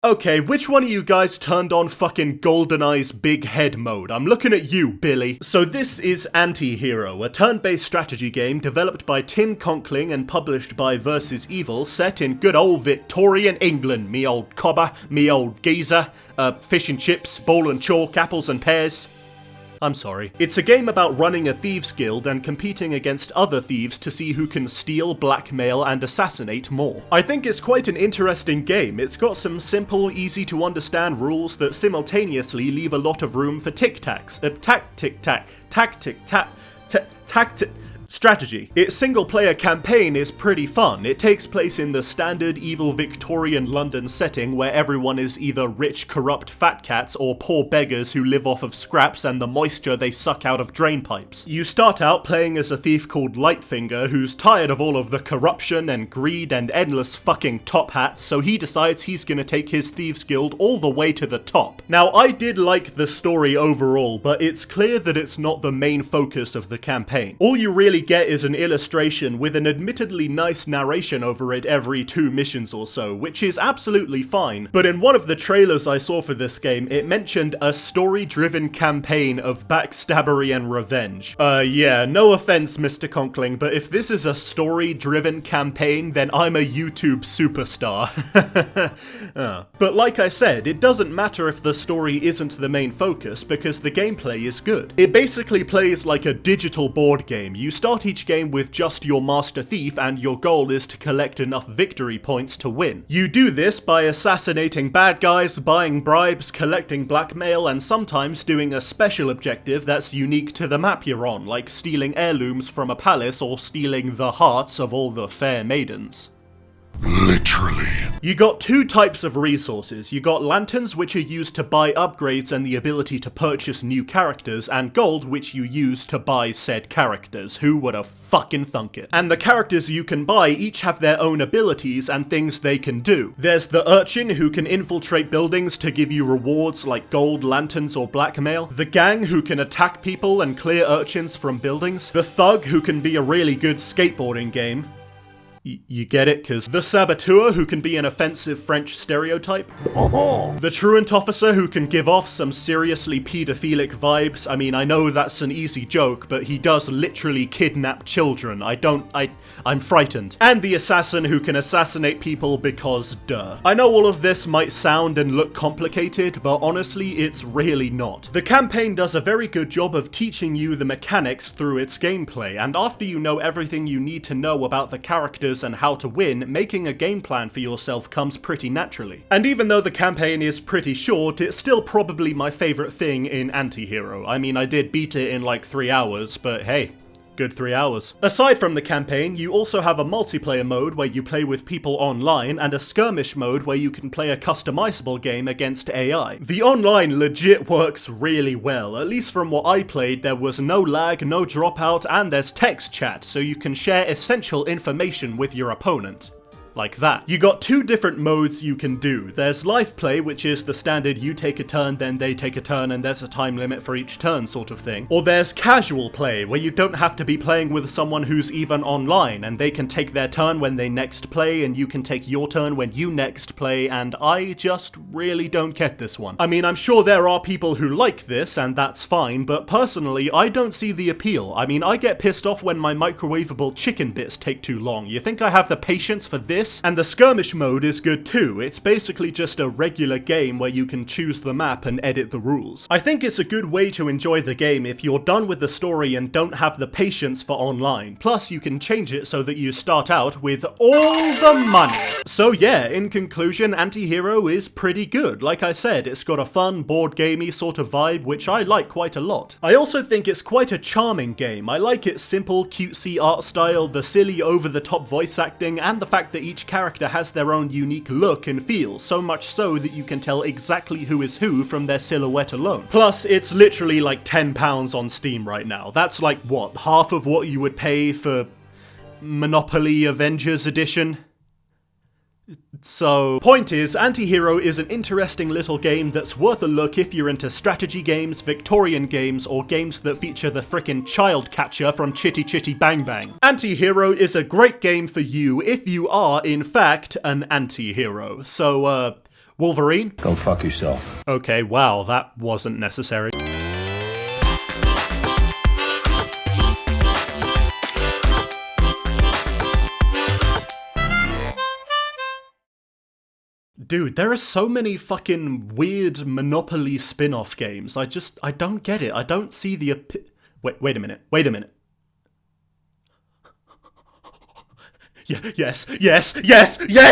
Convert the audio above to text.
Okay, which one of you guys turned on fucking GoldenEye's big head mode? I'm looking at you, Billy. So this is Antihero, a turn-based strategy game developed by Tim Conkling and published by Versus Evil, set in good old Victorian England, me old cobber, me old geezer, fish and chips, bowl and chalk, apples and pears. I'm sorry. It's a game about running a thieves guild and competing against other thieves to see who can steal, blackmail, and assassinate more. I think it's quite an interesting game. It's got some simple, easy to understand rules that simultaneously leave a lot of room for tic-tacs. Tactic strategy. Its single-player campaign is pretty fun. It takes place in the standard evil Victorian London setting where everyone is either rich, corrupt fat cats or poor beggars who live off of scraps and the moisture they suck out of drain pipes. You start out playing as a thief called Lightfinger who's tired of all of the corruption and greed and endless fucking top hats, so he decides he's gonna take his thieves guild all the way to the top. Now, I did like the story overall, but it's clear that it's not the main focus of the campaign. All you really get is an illustration with an admittedly nice narration over it every 2 missions or so, which is absolutely fine. But in one of the trailers I saw for this game, it mentioned a story-driven campaign of backstabbery and revenge. Yeah, no offense, Mr. Conkling, but if this is a story-driven campaign, then I'm a YouTube superstar. But like I said, it doesn't matter if the story isn't the main focus, because the gameplay is good. It basically plays like a digital board game. You start each game with just your master thief and your goal is to collect enough victory points to win. You do this by assassinating bad guys, buying bribes, collecting blackmail, and sometimes doing a special objective that's unique to the map you're on, like stealing heirlooms from a palace or stealing the hearts of all the fair maidens. Literally. You got 2 types of resources. You got lanterns, which are used to buy upgrades and the ability to purchase new characters, and gold, which you use to buy said characters. Who would have fucking thunk it? And the characters you can buy each have their own abilities and things they can do. There's the urchin, who can infiltrate buildings to give you rewards like gold, lanterns, or blackmail. The gang, who can attack people and clear urchins from buildings. The thug, who can be a really good skateboarding game. You get it? Cause the saboteur, who can be an offensive French stereotype. The truant officer, who can give off some seriously pedophilic vibes. I mean, I know that's an easy joke, but he does literally kidnap children. I'm frightened. And the assassin, who can assassinate people because duh. I know all of this might sound and look complicated, but honestly, it's really not. The campaign does a very good job of teaching you the mechanics through its gameplay, and after you know everything you need to know about the characters and how to win, making a game plan for yourself comes pretty naturally. And even though the campaign is pretty short, it's still probably my favorite thing in Antihero. I mean, I did beat it in like 3 hours, but hey, good 3 hours. Aside from the campaign, you also have a multiplayer mode where you play with people online, and a skirmish mode where you can play a customizable game against AI. The online legit works really well. At least from what I played, there was no lag, no dropout, and there's text chat, so you can share essential information with your opponent. Like that. You got 2 different modes you can do. There's live play, which is the standard you take a turn, then they take a turn, and there's a time limit for each turn sort of thing. Or there's casual play, where you don't have to be playing with someone who's even online, and they can take their turn when they next play, and you can take your turn when you next play, and I just really don't get this one. I mean, I'm sure there are people who like this, and that's fine, but personally, I don't see the appeal. I mean, I get pissed off when my microwavable chicken bits take too long. You think I have the patience for this? And the skirmish mode is good too. It's basically just a regular game where you can choose the map and edit the rules. I think it's a good way to enjoy the game if you're done with the story and don't have the patience for online. Plus, you can change it so that you start out with all the money. So yeah, in conclusion, Antihero is pretty good. Like I said, it's got a fun, board gamey sort of vibe, which I like quite a lot. I also think it's quite a charming game. I like its simple, cutesy art style, the silly, over-the-top voice acting, and the fact that each character has their own unique look and feel, so much so that you can tell exactly who is who from their silhouette alone. Plus, it's literally like £10 on Steam right now. That's like, what, half of what you would pay for Monopoly Avengers Edition? So, point is, Antihero is an interesting little game that's worth a look if you're into strategy games, Victorian games, or games that feature the frickin' child catcher from Chitty Chitty Bang Bang. Antihero is a great game for you if you are, in fact, an anti-hero. So, Wolverine? Go fuck yourself. Okay, wow, that wasn't necessary. Dude, there are so many fucking weird Monopoly spin-off games. I don't get it. I don't see the wait a minute. Yes.